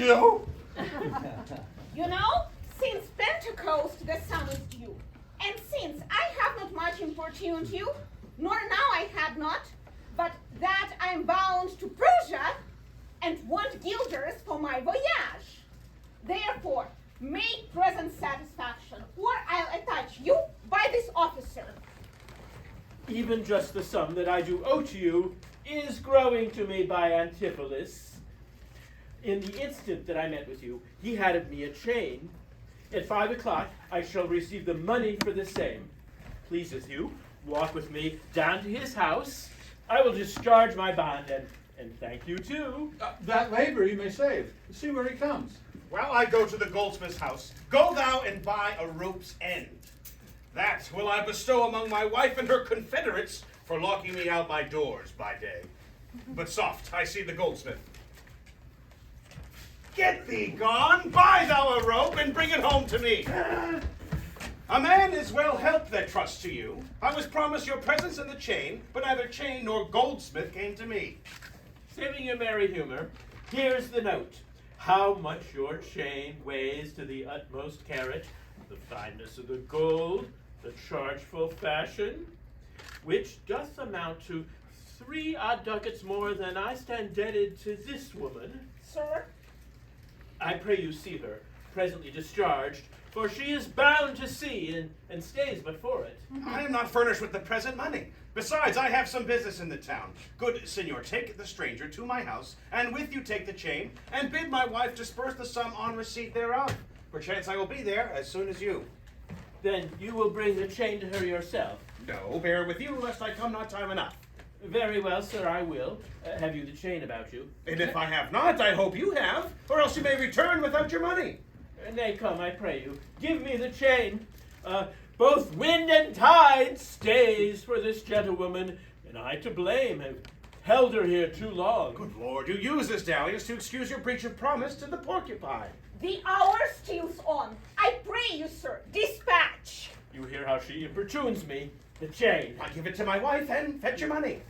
you? You know, since Pentecost the sun is due, and since I have not much importuned you, nor now I had not, but that I am bound to Persia, and want guilders for my voyage. Therefore, make present satisfaction, or I'll attach you by this officer. Even just the sum that I do owe to you is growing to me by Antipholus. In the instant that I met with you, he handed me a chain. At 5 o'clock, I shall receive the money for the same. Pleases you, walk with me down to his house. I will discharge my bond, and thank you too. That labor you may save. See where he comes. While I go to the goldsmith's house, go thou and buy a rope's end. That will I bestow among my wife and her confederates for locking me out by doors by day. But soft, I see the goldsmith. Get thee gone, buy thou a rope, and bring it home to me. A man is well helped that trusts to you. I was promised your presence in the chain, but neither chain nor goldsmith came to me. Saving your merry humor, here's the note. How much your chain weighs to the utmost carat, the fineness of the gold, the chargeful fashion, which doth amount to 3 odd ducats more than I stand indebted to this woman. Sir? I pray you see her, presently discharged, for she is bound to sea, and stays but for it. I am not furnished with the present money. Besides, I have some business in the town. Good senor, take the stranger to my house, and with you take the chain, and bid my wife disperse the sum on receipt thereof. Perchance I will be there as soon as you. Then you will bring the chain to her yourself. No, bear with you, lest I come not time enough. Very well, sir, I will. Have you the chain about you? And if I have not, I hope you have, or else you may return without your money. Nay, come, I pray you. Give me the chain. Both wind and tide stays for this gentlewoman, and I to blame have held her here too long. Good Lord, you use this dalliance to excuse your breach of promise to the porcupine. The hour steals on. I pray you, sir, dispatch. You hear how she importunes me. The chain. I give it to my wife and fetch your money.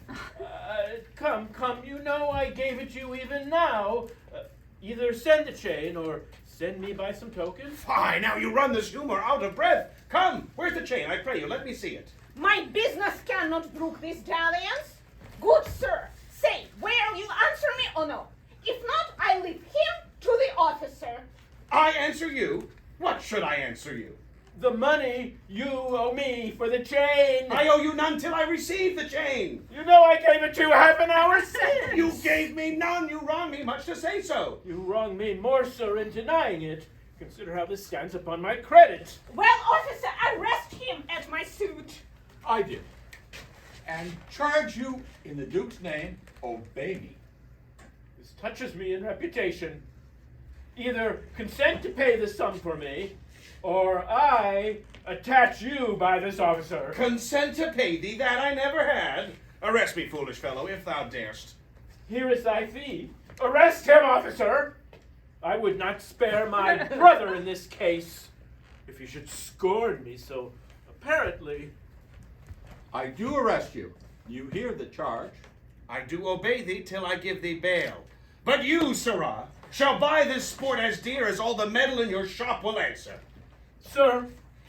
Come, you know I gave it you even now. Either send the chain or send me by some token. Fie, now you run this humor out of breath. Come, where's the chain? I pray you, let me see it. My business cannot brook this dalliance. Good sir, say, will you answer me or no? If not, I leave him to the officer. I answer you? What should I answer you? The money you owe me for the chain. I owe you none till I receive the chain. You know I gave it to you half an hour since. You gave me none. You wrong me much to say so. You wrong me more, sir, in denying it. Consider how this stands upon my credit. Well, officer, arrest him at my suit. I do. And charge you in the Duke's name, obey me. This touches me in reputation. Either consent to pay the sum for me, or I attach you by this officer. Consent to pay thee, that I never had. Arrest me, foolish fellow, if thou darest. Here is thy fee. Arrest him, officer. I would not spare my brother in this case, if he should scorn me so apparently. I do arrest you. You hear the charge. I do obey thee till I give thee bail. But you, sirrah, shall buy this sport as dear as all the metal in your shop will answer. Sir,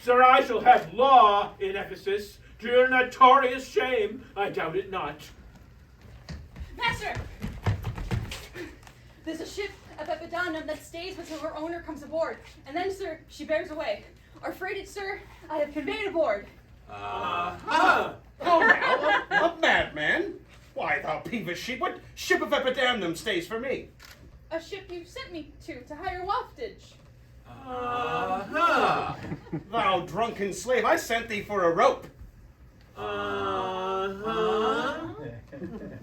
I shall have law in Ephesus, to your notorious shame. I doubt it not. Master! There's a ship at Epidamnum that stays until her owner comes aboard, and then, sir, she bears away. Our freighted, sir, I have conveyed aboard. Oh, now, a madman? Why, thou peevish sheep, what ship of Epidamnum stays for me? A ship you sent me to hire waftage. Thou drunken slave, I sent thee for a rope.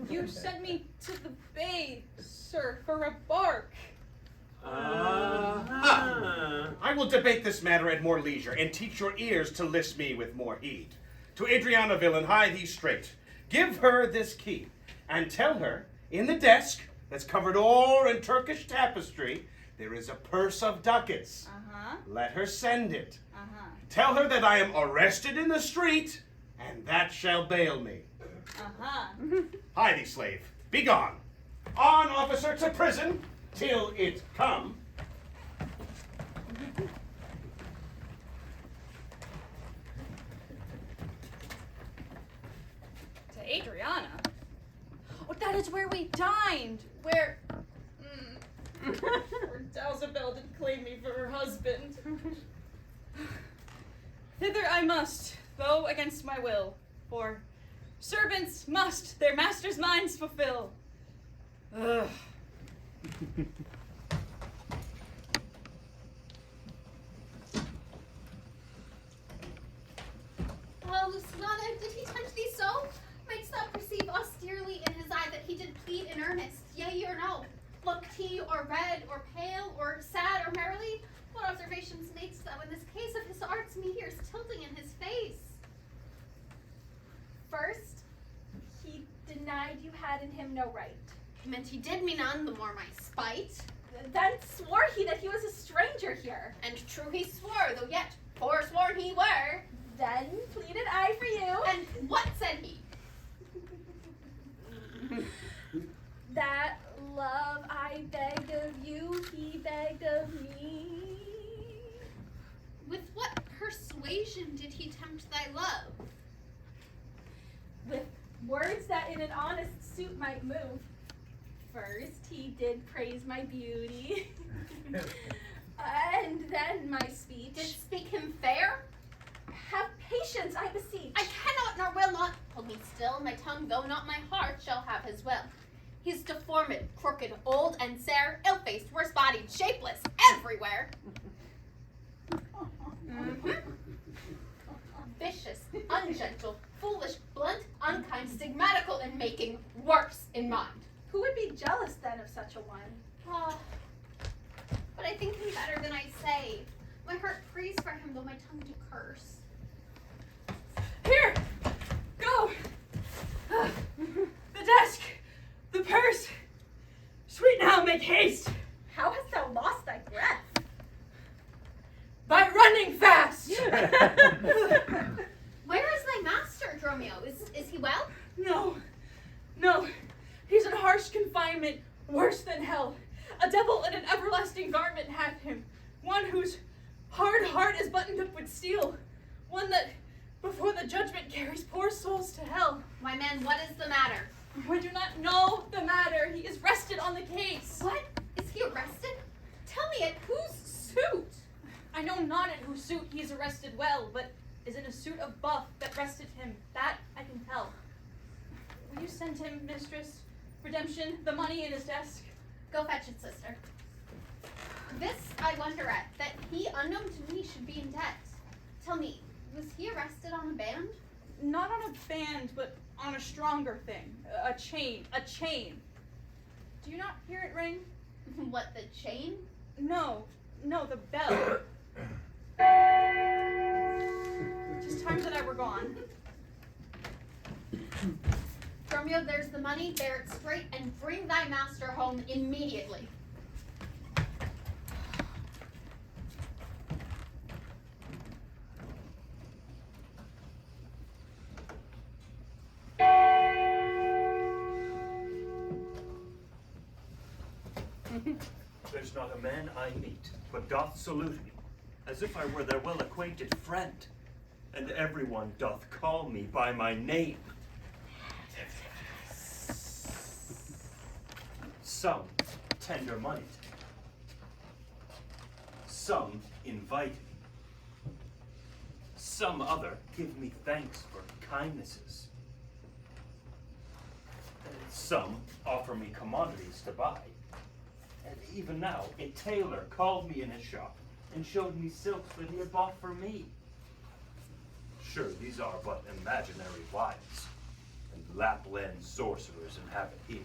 You sent me to the bay, sir, for a bark. I will debate this matter at more leisure, and teach your ears to list me with more heed. To Adriana villain, hie thee straight. Give her this key, and tell her, in the desk that's covered all in Turkish tapestry, there is a purse of ducats. Let her send it. Tell her that I am arrested in the street, and that shall bail me. Hie thee, slave. Be gone. On, officer, to prison. till it come. To Adriana? Oh, that is where we dined. Where Dalzabel did claim me for her husband. Thither I must, though against my will, for servants must their masters' minds fulfill. Ugh. Oh, Luciana, did he tempt thee so? Mightst thou perceive austerely in his eye that he did plead in earnest, yea or no? Looked he or red or pale or sad or merrily? What observations makest thou in this case of his art's meteors tilting in his face? First, he denied you had in him no right. Meant he did me none, the more my spite. Then swore he that he was a stranger here. And true he swore, though yet forsworn he were. Then pleaded I for you. And what said he? That love I begged of you, he begged of me. With what persuasion did he tempt thy love? With words that in an honest suit might move. First, he did praise my beauty. And then my speech. Did speak him fair? Have patience, I beseech. I cannot nor will not hold me still. My tongue, though not my heart, shall have his will. He's deformed, crooked, old, and sere, ill-faced, worse-bodied, shapeless, everywhere. Vicious, ungentle, foolish, blunt, unkind, stigmatical in making, worse in mind. Who would be jealous then of such a one? Ah, but I think him better than I say. My heart prays for him, though my tongue do curse. Here! Go! The desk! The purse! Sweet now, make haste! How hast thou lost thy breath? By running fast! Where is thy master, Dromio? Is he well? No, no, he's in harsh confinement, worse than hell. A devil in an everlasting garment hath him, one whose hard heart is buttoned up with steel, one that before the judgment carries poor souls to hell. My man, what is the matter? We do not know the matter. He is rested on the case. What? Is he arrested? Tell me, at whose suit? I know not in whose suit he is arrested well, but is in a suit of buff that rested him. That I can tell. Will you send him, mistress, redemption, the money in his desk? Go fetch it, sister. This I wonder at, that he, unknown to me, should be in debt. Tell me, was he arrested on a band? Not on a band, but on a stronger thing. A chain. A chain. Do you not hear it ring? What, the chain? No, the bell. Tis time that I were gone. Romeo, there's the money, bear it straight, and bring thy master home immediately. There's not a man I meet, but doth salute me, as if I were their well-acquainted friend, and everyone doth call me by my name. Some tender money to me. Some invite me. Some other give me thanks for kindnesses. And some offer me commodities to buy. And even now, a tailor called me in his shop and showed me silks that he had bought for me. Sure, these are but imaginary wives, and Lapland sorcerers inhabit here.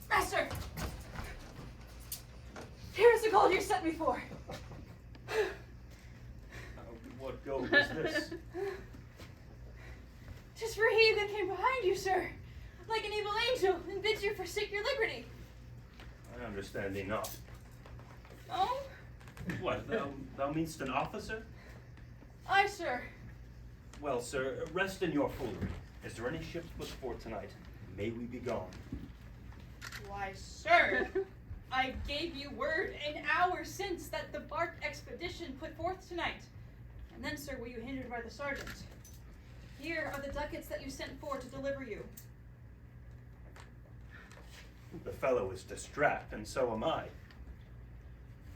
Master! Here is the gold you sent me for. What gold is this? 'Tis for he that came behind you, sir, like an evil angel, and bids you forsake your liberty. I understand thee not. Oh? What, thou meanst an officer? Aye, sir. Well, sir, rest in your foolery. Is there any ships put forth tonight? May we be gone. Why, sir, I gave you word an hour since that the bark expedition put forth tonight. And then, sir, were you hindered by the sergeant. Here are the ducats that you sent for to deliver you. The fellow is distraught, and so am I.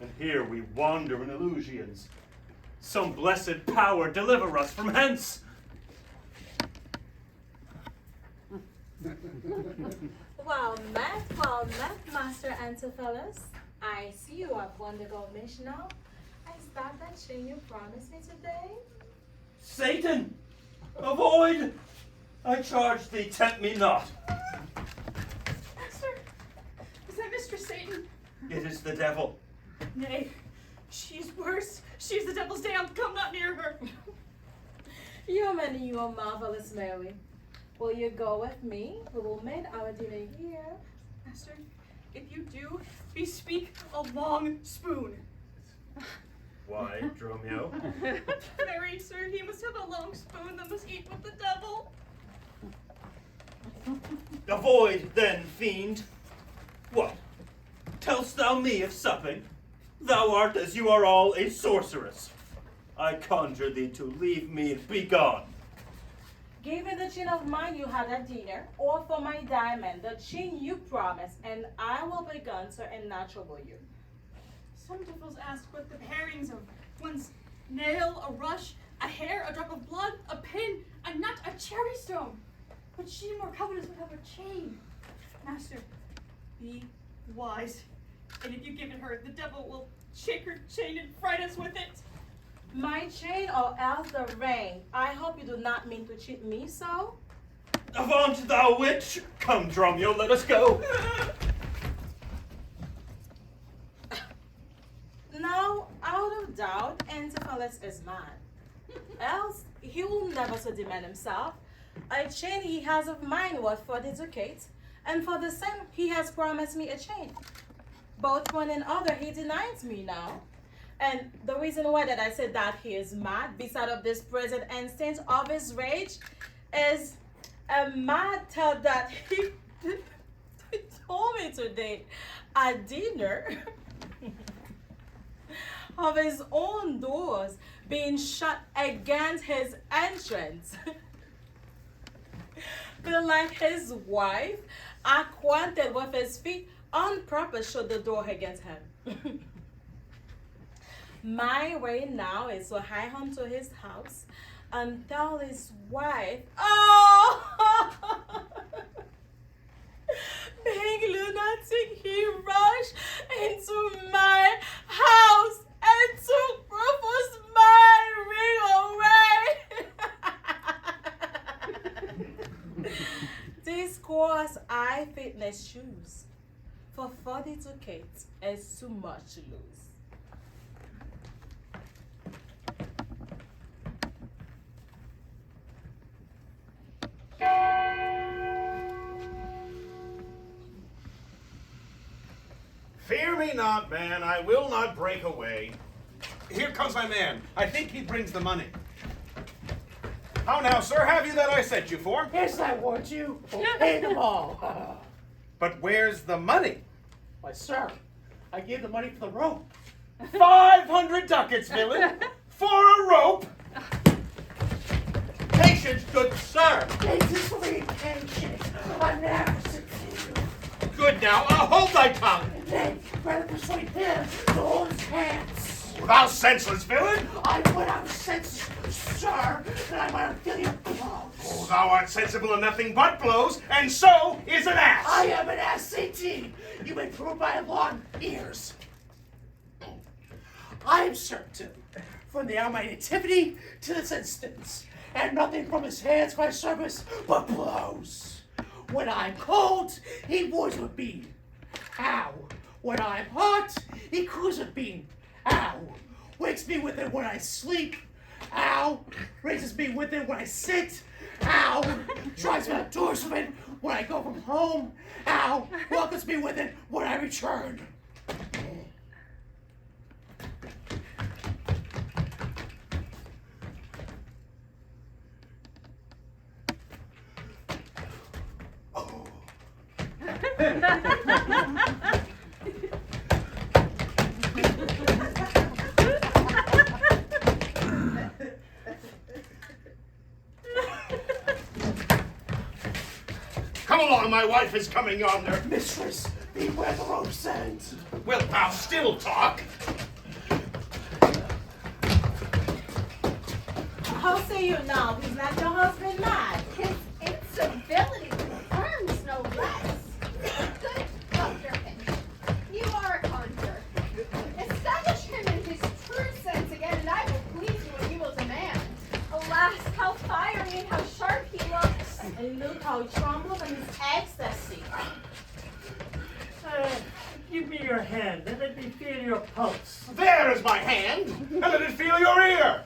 And here we wander in illusions. Some blessed power deliver us from hence! Well met, Master Antipholus. I see you have won the gold mission now. Is that chain you promised me today? Satan! Avoid! I charge thee, tempt me not. Master, is that Mistress Satan? It is the devil. Nay, she's worse. She's the devil's dam. Come not near her. You and you are marvelous, Mary. Will you go with me? We will make our dinner here. Master, if you do, bespeak a long spoon. Why, Dromio? Married, sir, he must have a long spoon that must eat with the devil. Avoid, then, fiend. What? Tell'st thou me of supping? Thou art, as you are all, a sorceress. I conjure thee to leave me and be gone. Give me the chain of mine you had at dinner, or for my diamond, the chain you promised, and I will be gone, sir, and not trouble you. Some devils ask what the pairings of one's nail, a rush, a hair, a drop of blood, a pin, a nut, a cherry stone. But she more covetous would have a chain. Master, be wise. And if you give it her, the devil will shake her chain and fright us with it. My chain or else the ring. I hope you do not mean to cheat me so. Avaunt, thou witch! Come, Dromio, let us go. Now, out of doubt, Antipholus is mad. Else, he will never so demand himself. A chain he has of mine worth 40 ducats, and for the same he has promised me a chain. Both one and other he denies me now. And the reason why that I said that he is mad, beside of this present instant of his rage, is a matter that he told me today at dinner of his own doors being shut against his entrance. Feel like his wife, acquainted with his feet, on purpose shut the door against him. My way now is to hie home to his house and tell his wife, oh, being lunatic, he rushed into my house and took Rufus my ring away. This course I fitness shoes for 40 ducats is too much to lose. Fear me not, man. I will not break away. Here comes my man. I think he brings the money. How now, sir, have you that I sent you for? Yes, I warned you. We'll pay them all. But where's the money? Why, sir, I gave the money for the rope. 500 ducats, villain, for a rope. Patience, good sir. Dangerously patient. I never succeed. Good now, hold thy tongue. Then rather persuade him to hold his hands. Thou senseless villain. I would have sense, sir, that I might have feel your blows. Oh, thou art sensible of nothing but blows, and so is an ass. I am an ass 18. You may prove by long ears. I am certain, from the hour of my nativity to this instance, and nothing from his hands my service but blows. When I'm cold, he wars with me. Ow. When I'm hot, he cools with me. Ow. Wakes me with it when I sleep. Ow. Raises me with it when I sit. Ow. Drives me outdoors with it when I go from home. Ow. Welcomes me with it when I return. Come along, my wife is coming yonder. Mistress, beware the rope's end. Wilt thou still talk? How say you now? Is not your husband mad? His incivility confirms no less. Good Dr. Finch, you are a conjurer. Establish him in his true sense again, and I will please you what you will demand. Alas, how fiery and how sharp he looks. And look how he trembles in his ecstasy. Give me your hand and let me feel your pulse. There is my hand, and let it feel your ear.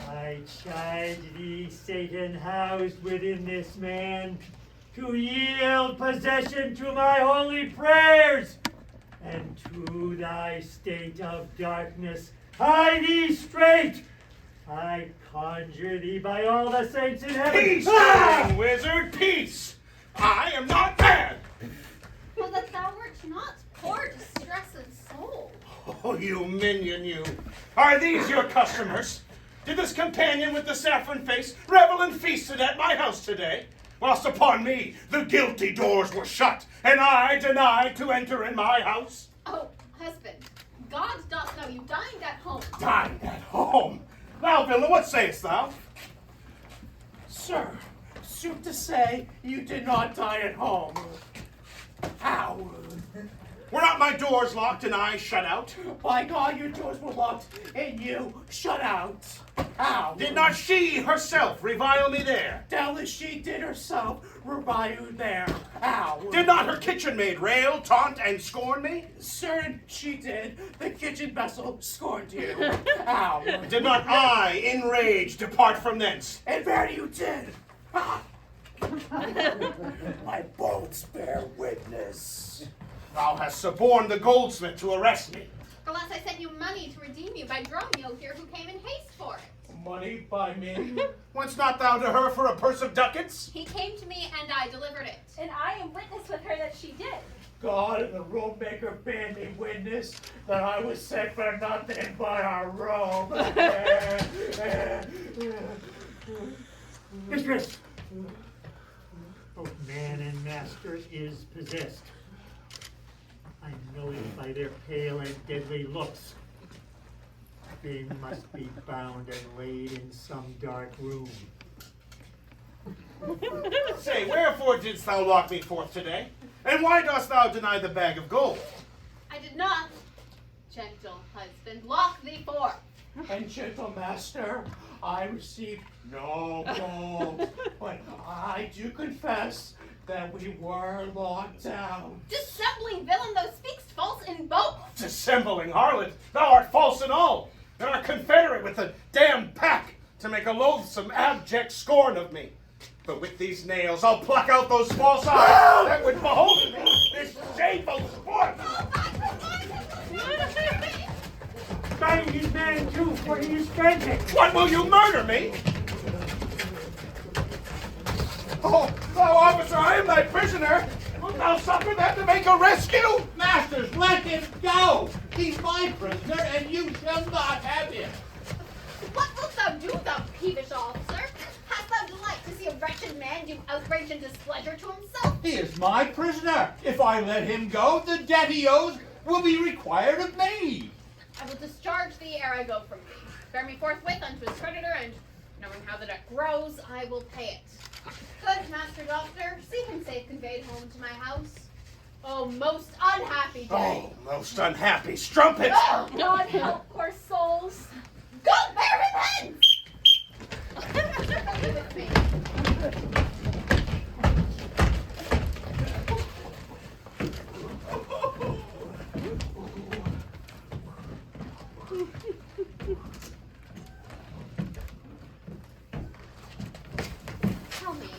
I chide thee, Satan, housed within this man, to yield possession to my holy prayers, and to thy state of darkness hie thee straight. I conjure thee by all the saints in heaven. Peace, young wizard, peace! I am not mad! Well, that thou wert not poor distress of soul. Oh, you minion, you. Are these your customers? Did this companion with the saffron face revel and feasted at my house today? Whilst upon me the guilty doors were shut, and I denied to enter in my house? Oh, husband, God doth know you dined at home. Dined at home? Thou villain, what sayest thou? Sir, sooth to say, you did not die at home. How? Were not my doors locked and I shut out? By God, your doors were locked and you shut out. How? Did not she herself revile me there? Doubtless she did herself revile you there. How? Did not her kitchen maid rail, taunt, and scorn me? Certain she did. The kitchen vessel scorned you. How? Did not I, enraged, depart from thence? And verily you did. Ah. My bones bear witness. Thou hast suborned the goldsmith to arrest me. Alas, I sent you money to redeem you by Dromio here, who came in haste for it. Money by me? Went'st not thou to her for a purse of ducats? He came to me, and I delivered it. And I am witness with her that she did. God and the robe maker bear me witness that I was sent for nothing but a robe. Mistress! Both man and master is possessed. I know it by their pale and deadly looks. They must be bound and laid in some dark room. Say, wherefore didst thou lock me forth today? And why dost thou deny the bag of gold? I did not, gentle husband, lock thee forth. And gentle master, I received no gold, but I do confess that we were locked down. Dissembling villain, thou speakst false in both. Dissembling harlot, thou art false in all, and art confederate with the damned pack to make a loathsome, abject scorn of me. But with these nails, I'll pluck out those false eyes that would behold me, this shameful sport. Bind his man too, for he is frantic. What, will you murder me? Oh, thou officer, I am thy prisoner. Wilt thou suffer them to make a rescue? Masters, let him go! He's my prisoner, and you shall not have him. What wilt thou do, thou peevish officer? Hast thou delight to see a wretched man do outrage and displeasure to himself? He is my prisoner. If I let him go, the debt he owes will be required of me. I will discharge thee ere I go from thee. Bear me forthwith unto his creditor, and knowing how the debt grows, I will pay it. Good master doctor, see him safe conveyed home to my house. Oh, most unhappy day. Oh, most unhappy strumpet. Oh, God help poor souls. go bear him hence! Come with me. Tell me,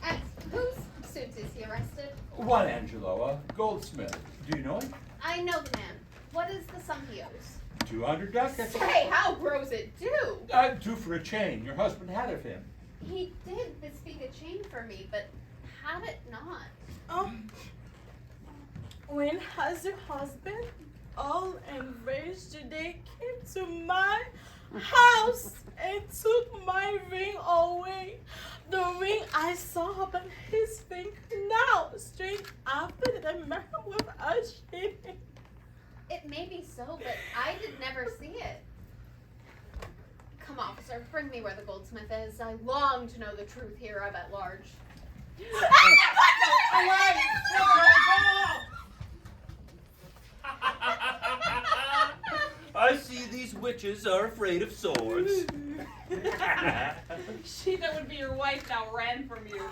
at whose suit is he arrested? One Angelo, a goldsmith. Do you know him? I know the man. What is the sum he owes? 200 ducats. Say, how grows it due? Due for a chain your husband had of him. He did bespeak a chain for me, but had it not? When has your husband, all enraged today, came to my house and took my ring away. The ring I saw upon his finger now, straight after the man with a shame. It may be so, but I did never see it. Come, officer, bring me where the goldsmith is. I long to know the truth hereof at large. I see these witches are afraid of swords. She that would be your wife now ran from you.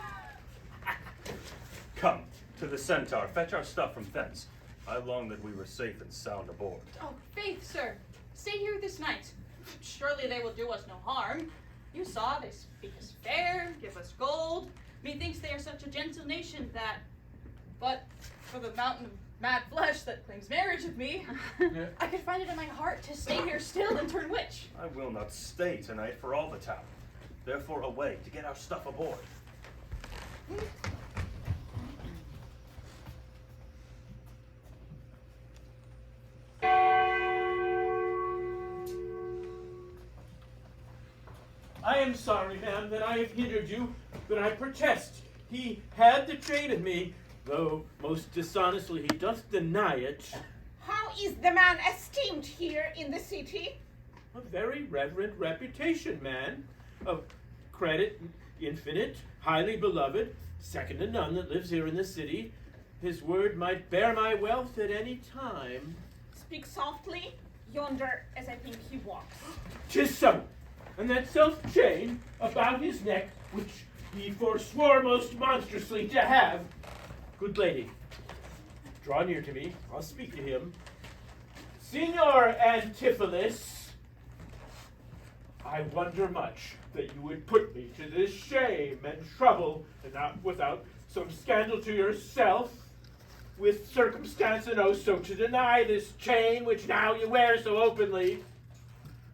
Come to the centaur, fetch our stuff from thence. I long that we were safe and sound aboard. Oh, faith, sir. Stay here this night. Surely they will do us no harm. You saw they speak us fair, give us gold. Methinks they are such a gentle nation that, but for the mountain of mad flesh that claims marriage with me, I could find it in my heart to stay here still and turn witch. I will not stay tonight for all the town. Therefore away to get our stuff aboard. I am sorry, ma'am, that I have hindered you, but I protest he had the chain of me, though most dishonestly he doth deny it. How is the man esteemed here in the city? A very reverend reputation, man, of credit infinite, highly beloved, second to none that lives here in the city. His word might bear my wealth at any time. Speak softly, yonder as I think he walks. 'Tis so, and that self-chain about his neck, which he forswore most monstrously to have. Good lady, draw near to me, I'll speak to him. Signor Antipholus, I wonder much that you would put me to this shame and trouble, and not without some scandal to yourself, with circumstance and oath, so to deny this chain which now you wear so openly.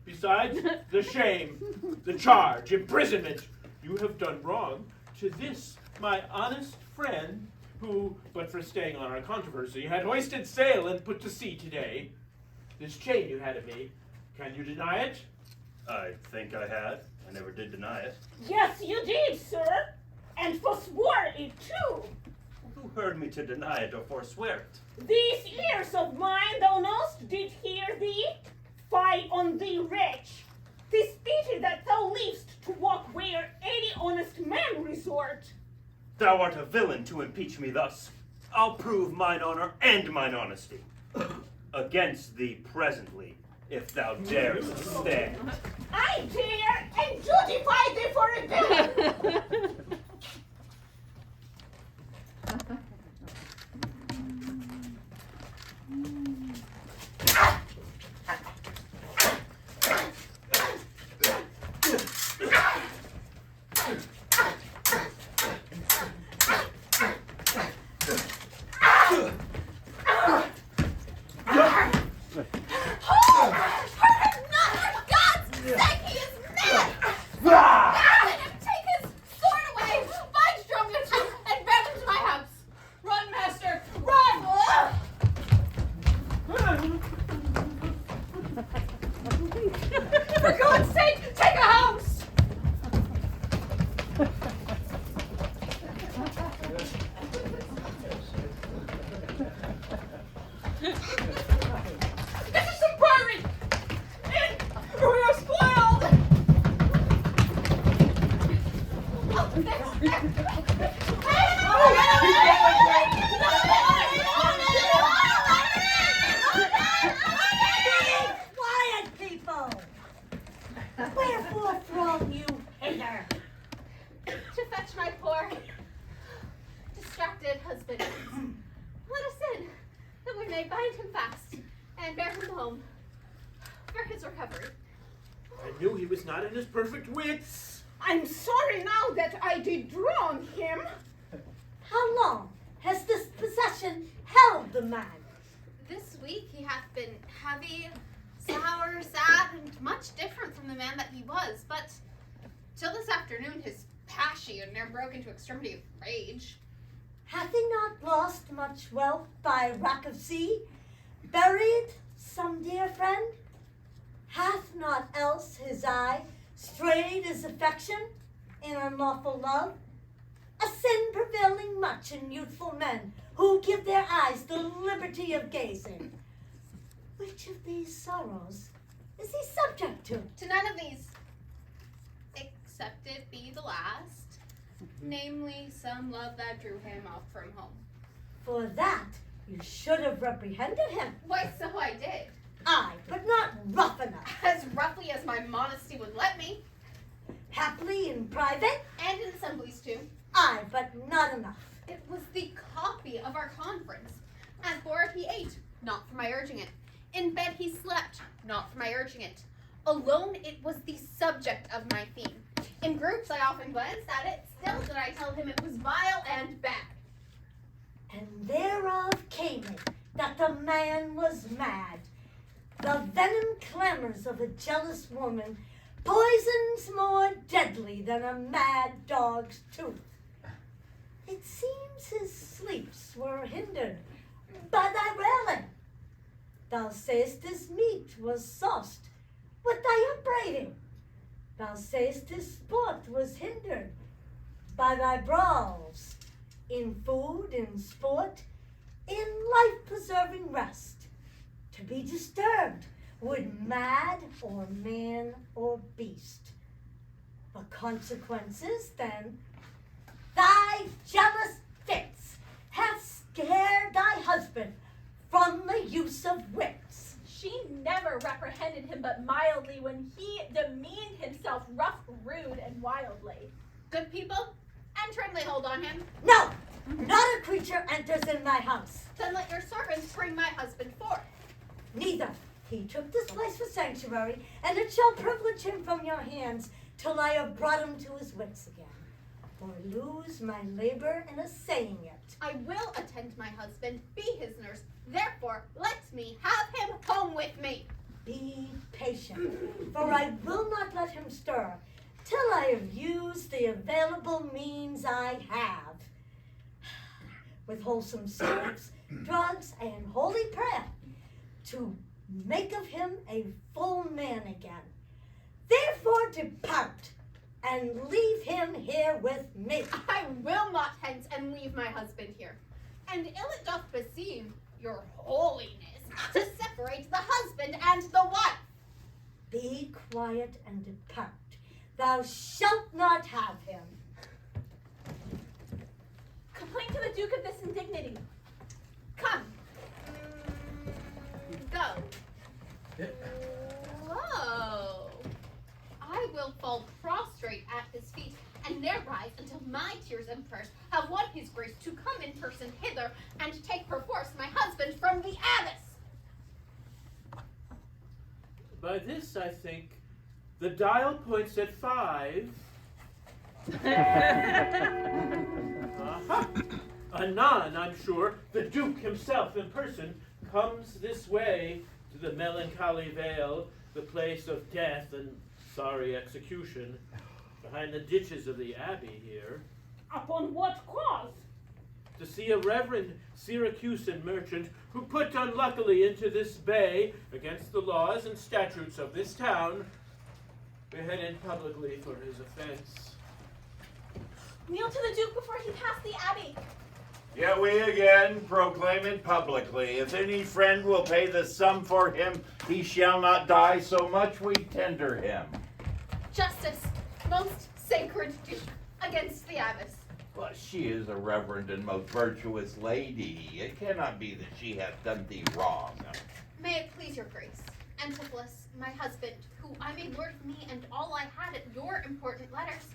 Besides, the shame, the charge, imprisonment, you have done wrong to this my honest friend, who, but for staying on our controversy, had hoisted sail and put to sea today. This chain you had of me, can you deny it? I think I had. I never did deny it. Yes, you did, sir, and forswore it too. Who heard me to deny it or forswear it? These ears of mine, thou knowst, did hear thee. Fie on thee, wretch! 'Tis pity that thou leavest to walk where any honest man resort. Thou art a villain to impeach me thus. I'll prove mine honor and mine honesty. Against thee presently, if thou darest stand. I dare and do defy thee for a villain! For God's sake, take a house! This is some prairie! We are spoiled! Quiet, people! Wherefore throng you hither? To fetch my poor, distracted husband. Let us in, that we may bind him fast and bear him home for his recovery. I knew he was not in his perfect wits. I'm sorry now that I did wrong him. How long has this possession held the man? This week he hath been heavy, sour, sad, and much different from the man that he was, but till this afternoon his pashy and ne'er broke into extremity of rage. Hath he not lost much wealth by wrack of sea? Buried some dear friend? Hath not else his eye strayed his affection in unlawful love? A sin prevailing much in youthful men who give their eyes the liberty of gazing. Which of these sorrows is he subject to? To none of these, except it be the last, namely some love that drew him off from home. For that you should have reprehended him. Why, so I did. Aye, but not rough enough. As roughly as my modesty would let me. Happily in private? And in assemblies too. Aye, but not enough. It was the copy of our conference. At board he ate, not for my urging it. In bed he slept, not for my urging it. Alone it was the subject of my theme. In groups I often glanced at it, still did I tell him it was vile and bad. And thereof came it that the man was mad. The venom clamors of a jealous woman, poisons more deadly than a mad dog's tooth. It seems his sleeps were hindered by thy railing. Thou sayest his meat was sauced with thy upbraiding. Thou sayest his sport was hindered by thy brawls, in food, in sport, in life-preserving rest. To be disturbed would mad or man or beast. The consequences, then, thy jealous fits hath scared thy husband from the use of wits. She never reprehended him but mildly when he demeaned himself rough, rude, and wildly. Good people, enteringly hold on him. No, not a creature enters in thy house. Then let your servants bring my husband forth. Neither. He took this place for sanctuary, and it shall privilege him from your hands till I have brought him to his wits again, or lose my labor in assaying it. I will attend my husband, be his nurse. Therefore, let me have him home with me. Be patient, for I will not let him stir till I have used the available means I have. With wholesome spirits, drugs, and holy prayer, to make of him a full man again. Therefore depart, and leave him here with me. I will not hence and leave my husband here. And ill it doth beseem your holiness to separate the husband and the wife. Be quiet and depart. Thou shalt not have him. Complain to the Duke of this indignity. Come. Go. Whoa. I will fall prostrate at his feet and ne'er rise until my tears and prayers have won his grace to come in person hither and take perforce my husband from the abbess. By this, I think, the dial points at 5. Aha! Anon, I'm sure, the Duke himself in person comes this way to the melancholy vale, the place of death and sorry execution, behind the ditches of the abbey here. Upon what cause? To see a reverend Syracusan merchant who put unluckily into this bay against the laws and statutes of this town, beheaded publicly for his offense. Kneel to the Duke before he pass the abbey. Yet we again proclaim it publicly. If any friend will pay the sum for him, he shall not die, so much we tender him. Justice, most sacred Duke, against the abbess. But she is a reverend and most virtuous lady. It cannot be that she hath done thee wrong. May it please your grace, Antipholus, my husband, who I made lord of me and all I had at your important letters.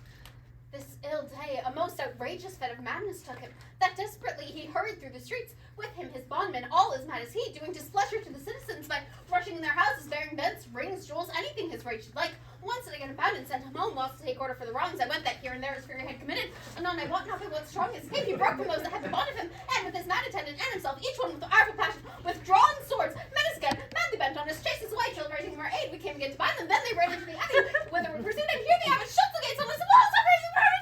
This ill day, a most outrageous fit of madness took him, that desperately he hurried through the streets, with him his bondmen, all as mad as he, doing displeasure to the citizens by rushing in their houses, bearing beds, rings, jewels, anything his rage should like. Once did I get him bound and sent him home, whilst to take order for the wrongs I went that here and there his fury had committed. Anon I wot not by what strong escape he broke from those that had been bond of him, and with his mad attendant and himself, each one with ireful passion, with drawn swords, met us again, madly bent on his chase his way, till raising our aid, we came again to bind them, then they ran into the abbey, whither we pursued, and here the abbot shuts the gates on us, and walls up raising for every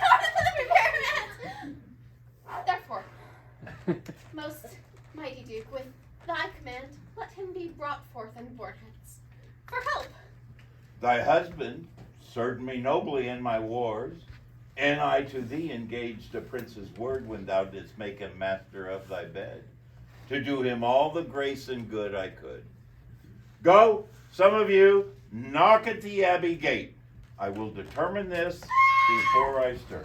Most mighty Duke, with thy command, let him be brought forth and borne hence. For help! Thy husband served me nobly in my wars, and I to thee engaged a prince's word when thou didst make him master of thy bed, to do him all the grace and good I could. Go, some of you, knock at the abbey gate. I will determine this before I stir.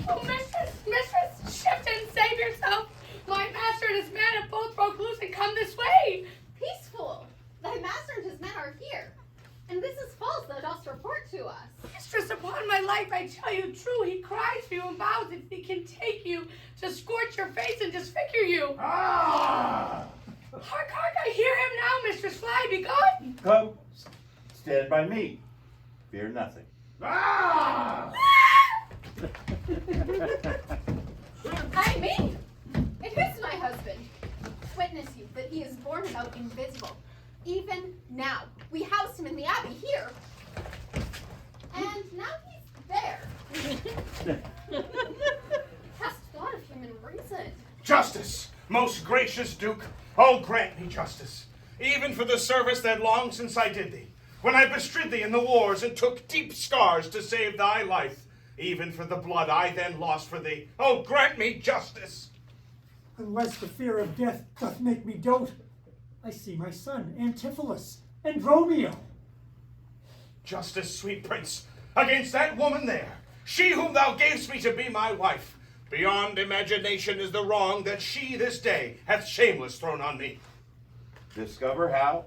Oh, mistress, shift and save yourself. My master and his men have both broke loose and come this way. Peaceful! Thy master and his men are here, and this is false thou dost report to us. Mistress, upon my life, I tell you true, he cries for you and vows if he can take you to scorch your face and disfigure you. Ah! Hark, hark, I hear him now, Mistress Fly, be gone. Come, stand by me. Fear nothing. Ah! I mean, it is my husband. Witness you that he is born about invisible. Even now, we housed him in the abbey here. And now he's there. Hast thought of human reason. Justice, most gracious Duke, oh grant me justice, even for the service that long since I did thee, when I bestrid thee in the wars and took deep scars to save thy life, even for the blood I then lost for thee. Oh, grant me justice. Unless the fear of death doth make me dote, I see my son, Antipholus, and Romeo. Justice, sweet prince, against that woman there, she whom thou gavest me to be my wife. Beyond imagination is the wrong that she this day hath shameless thrown on me. Discover how,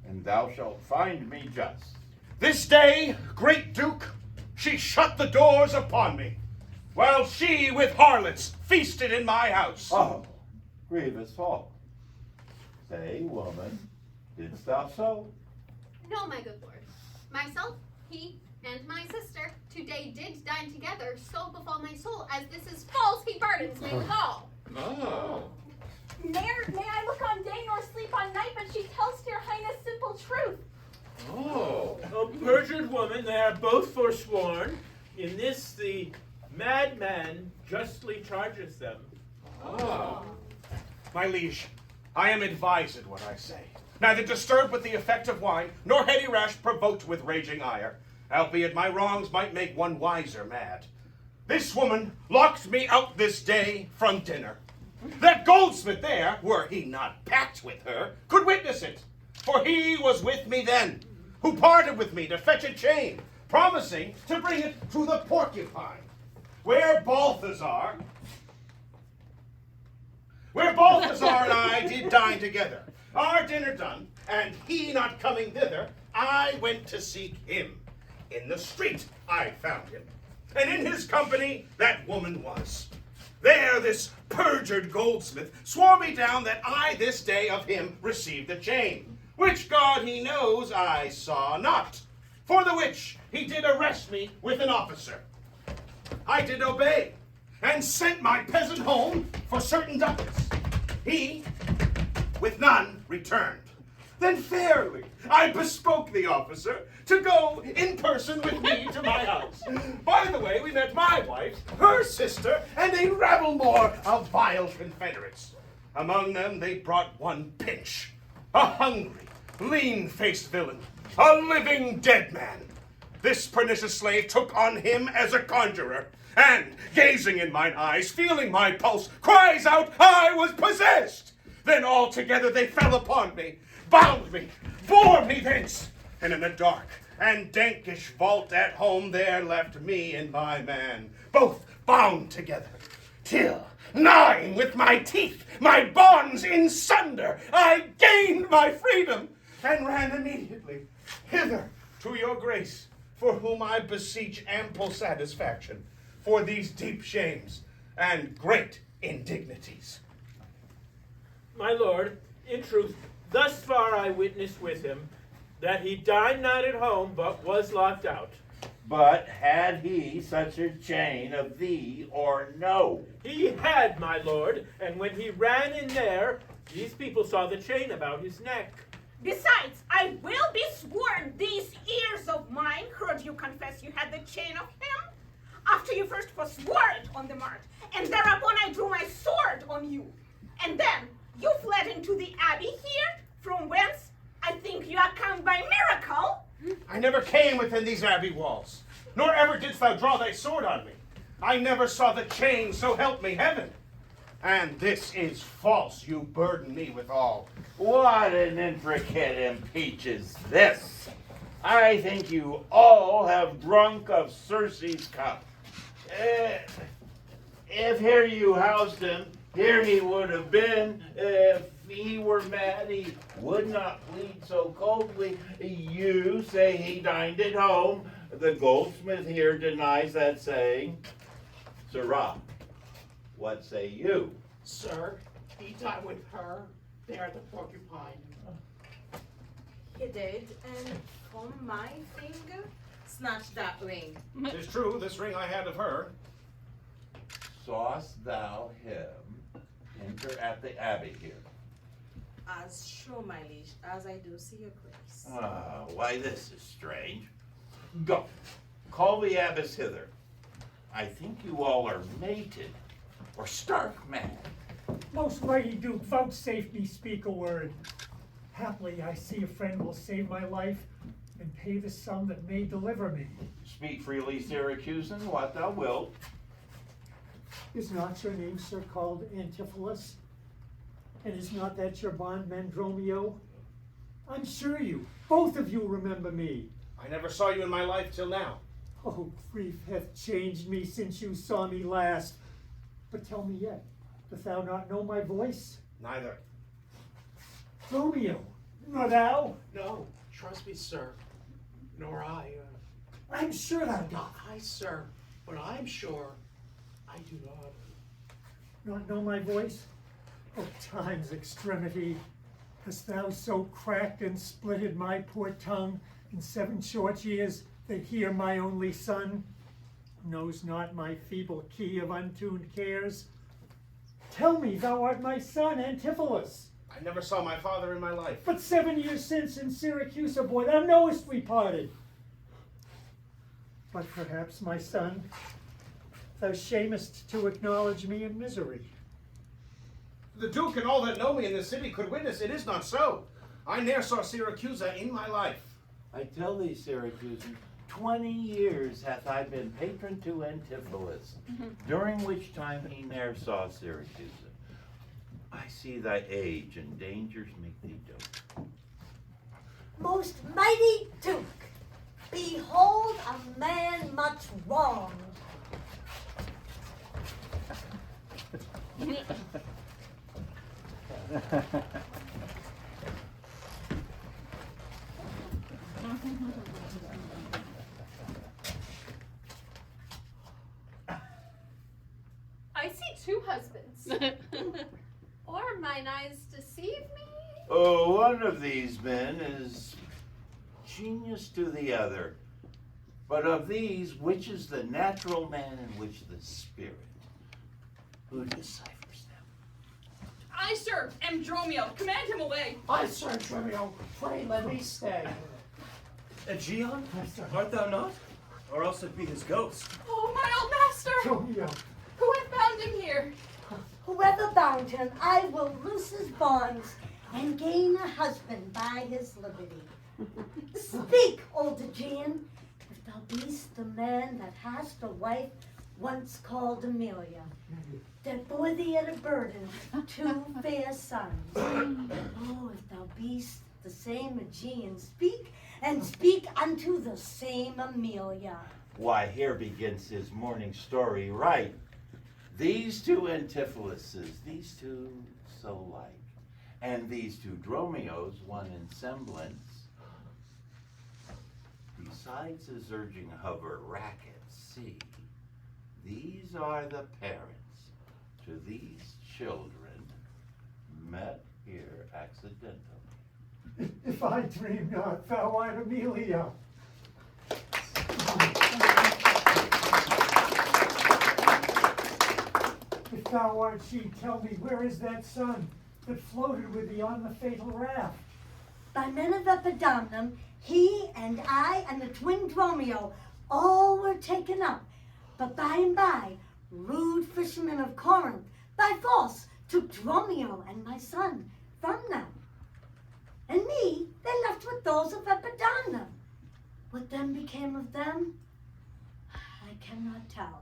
and thou shalt find me just. This day, great Duke, she shut the doors upon me, while she with harlots feasted in my house. Oh, grievous fault. Say, woman, didst thou so? No, my good lord. Myself, he, and my sister today did dine together, so befall my soul, as this is false he pardons me withal. Oh. Ne'er may I look on day nor sleep on night, but she tells to your highness simple truth. Oh, a perjured woman, they are both forsworn. In this the madman justly charges them. Oh. My liege, I am advised what I say. Neither disturbed with the effect of wine, nor heady rash provoked with raging ire, albeit my wrongs might make one wiser mad. This woman locked me out this day from dinner. That goldsmith there, were he not packed with her, could witness it, for he was with me then, who parted with me to fetch a chain, promising to bring it to the Porcupine, where Balthazar and I did dine together. Our dinner done, and he not coming thither, I went to seek him. In the street I found him, and in his company that woman was. There this perjured goldsmith swore me down that I this day of him received the chain, which God he knows I saw not, for the which he did arrest me with an officer. I did obey, and sent my peasant home for certain ducats. He, with none, returned. Then fairly I bespoke the officer to go in person with me to my house. By the way, we met my wife, her sister, and a rabble more of vile confederates. Among them they brought one Pinch, a hungry, lean-faced villain, a living dead man. This pernicious slave took on him as a conjurer, and, gazing in mine eyes, feeling my pulse, cries out I was possessed. Then all together they fell upon me, bound me, bore me thence, and in a dark and dankish vault at home there left me and my man, both bound together, till, gnawing with my teeth, my bonds in sunder, I gained my freedom, and ran immediately hither to your grace, for whom I beseech ample satisfaction for these deep shames and great indignities. My lord, in truth, thus far I witnessed with him that he dined not at home, but was locked out. But had he such a chain of thee or no? He had, my lord, and when he ran in there, these people saw the chain about his neck. Besides, I will be sworn these ears of mine heard you confess you had the chain of him, after you first forswore it on the mart, and thereupon I drew my sword on you. And then you fled into the abbey here, from whence I think you are come by miracle. I never came within these abbey walls, nor ever didst thou draw thy sword on me. I never saw the chain, so help me heaven. And this is false, you burden me with all. What an intricate impeach is this? I think you all have drunk of Circe's cup. If here you housed him, here he would have been. If he were mad, he would not plead so coldly. You say he dined at home. The goldsmith here denies that saying. Sirrah, what say you? Sir, he dined with her there at the Porcupine. He did, and from my finger, snatched that ring. Tis true, this ring I had of her. Sawest thou him enter at the abbey here? As sure, my liege, as I do see your grace. Ah, why this is strange. Go, call the abbess hither. I think you all are mated, or stark mad. Most mighty Duke, vouchsafe me speak a word. Haply I see a friend will save my life and pay the sum that may deliver me. Speak freely, Syracusan, what thou wilt. Is not your name, sir, called Antipholus? And is not that your bondman Dromio? I'm sure you, both of you remember me. I never saw you in my life till now. Oh, grief hath changed me since you saw me last. But tell me yet, dost thou not know my voice? Neither. Dromio, nor thou? No, trust me, sir. Nor I. I'm sure thou dost. Aye, sir, but I'm sure I do not. Not know my voice? Oh, time's extremity. Hast thou so cracked and splitted my poor tongue in 7 short years that here my only son knows not my feeble key of untuned cares? Tell me thou art my son, Antipholus. I never saw my father in my life. But 7 years since in Syracuse, boy, thou knowest we parted. But perhaps, my son, thou shamest to acknowledge me in misery. The Duke and all that know me in the city could witness it is not so. I ne'er saw Syracusa in my life. I tell thee, Syracusan, 20 years hath I been patron to Antipholus, during which time he ne'er saw Syracusa. I see thy age and dangers make thee dote. Most mighty Duke, behold a man much wronged. I see 2 husbands. Or mine eyes deceive me? Oh, one of these men is genius to the other. But of these, which is the natural man and which the spirit? Who deciphers them? I, sir, am Dromio. Command him away. I, Sir Dromio, pray let me stay. Aegeon, art thou not? Or else it be his ghost. Oh, my old master! Dromio, Who hath bound him here? Whoever bound him, I will loose his bonds and gain a husband by his liberty. Speak, old Aegeon, if thou beest the man that hast a wife once called Amelia, that bore thee at a burden 2 fair sons. Oh, if thou beest the same Aegeon, speak, and speak unto the same Amelia. Why, here begins his morning story right. These 2 Antipholuses, these 2 so like, and these 2 Dromios, one in semblance. Besides his urging hover racket, see, these are the parents to these children met here accidentally. if I dream not, thou art Amelia. If thou art she, tell me, where is that son that floated with thee on the fatal raft? By men of Epidamnum, he and I and the twin Dromio all were taken up. But by and by, rude fishermen of Corinth, by force took Dromio and my son from them. And me, they left with those of Epidauna. What then became of them, I cannot tell.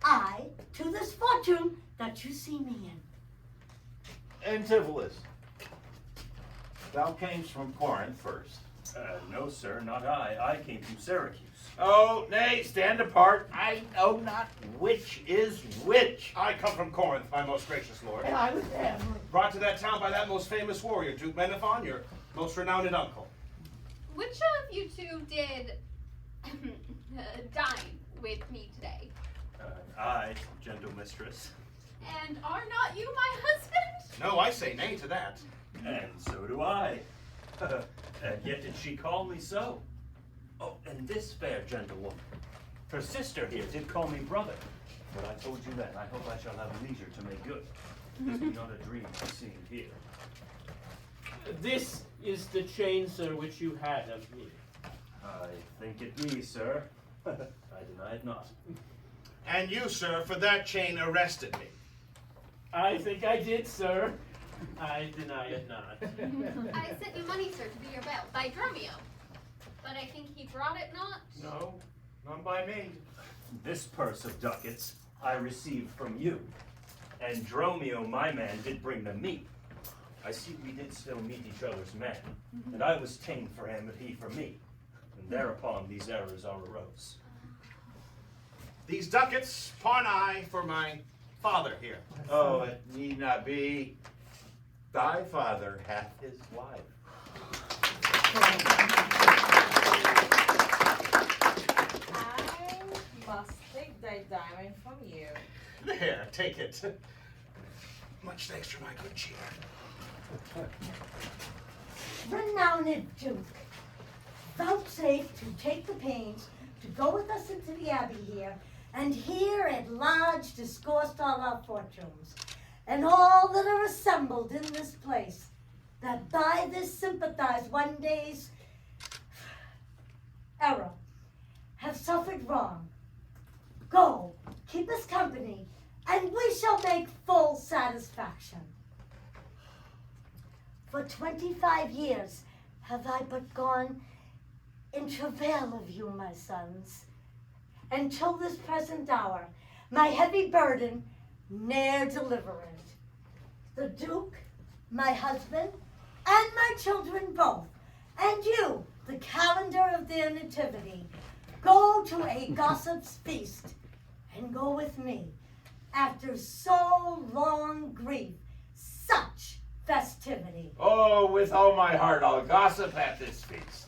I, to this fortune that you see me in. Antipholus, thou camest from Corinth first. No, sir, not I. I came from Syracuse. Oh, nay, stand apart. I know not which is which. I come from Corinth, my most gracious lord. And I was there. Brought to that town by that most famous warrior, Duke Menaphon, your most renowned uncle. Which of you two did dine with me today? I, gentle mistress. And are not you my husband? No, I say nay to that. And so do I. And yet did she call me so? Oh, and this fair gentlewoman, her sister here did call me brother. But I told you then, I hope I shall have leisure to make good. This be not a dream I see and hear. This is the chain, sir, which you had of me. I think it be, sir. I deny it not. And you, sir, for that chain arrested me. I think I did, sir. I deny it not. I sent you money, sir, to be your bail by Dromio. But I think he brought it not. No, none by me. This purse of ducats I received from you. And Dromio, my man, did bring them me. I see we did still meet each other's men, and I was ta'en for him, and he for me. And thereupon these errors are arose. These ducats pawn I for my father here. Oh, it need not be. Thy father hath his wife. I must take thy diamond from you. There, take it. Much thanks for my good cheer. Renowned Duke, vouchsafe to take the pains to go with us into the abbey here, and here at large discoursed all our fortunes, and all that are assembled in this place, that by this sympathize one day's error, have suffered wrong. Go, keep us company, and we shall make full satisfaction. For 25 years have I but gone in travail of you, my sons, until this present hour, my heavy burden ne'er deliverant. The Duke, my husband, and my children both, and you, the calendar of their nativity, go to a gossip's feast, and go with me, after so long grief, such festivity. Oh, with all my heart, I'll gossip at this feast.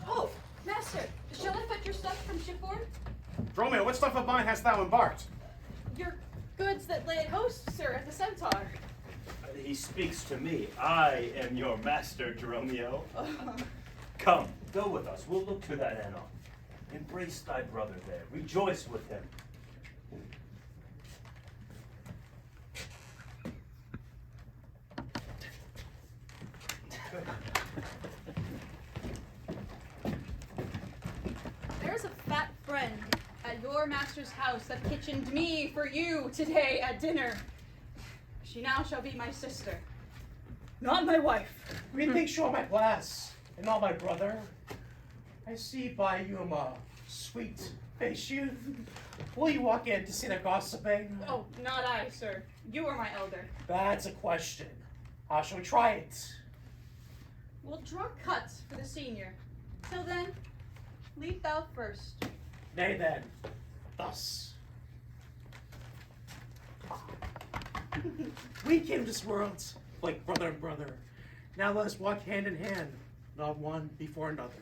Oh, master, shall I fetch your stuff from shipboard? Dromio, what stuff of mine hast thou embarked? Your goods that lay at host, sir, at the Centaur. He speaks to me. I am your master, Dromio. Come, go with us. We'll look to that Anon. Embrace thy brother there. Rejoice with him. There's a fat friend at your master's house that kitchened me for you today at dinner. She now shall be my sister, not my wife. Methinks you are my glass, and not my brother. I see by you a sweet face youth. Will you walk in to see the gossiping? Oh, not I, sir. You are my elder. That's a question. How shall we try it? We'll draw cuts for the senior. Till then, lead thou first. Nay then, thus. We came to this world like brother and brother. Now let us walk hand in hand, not one before another.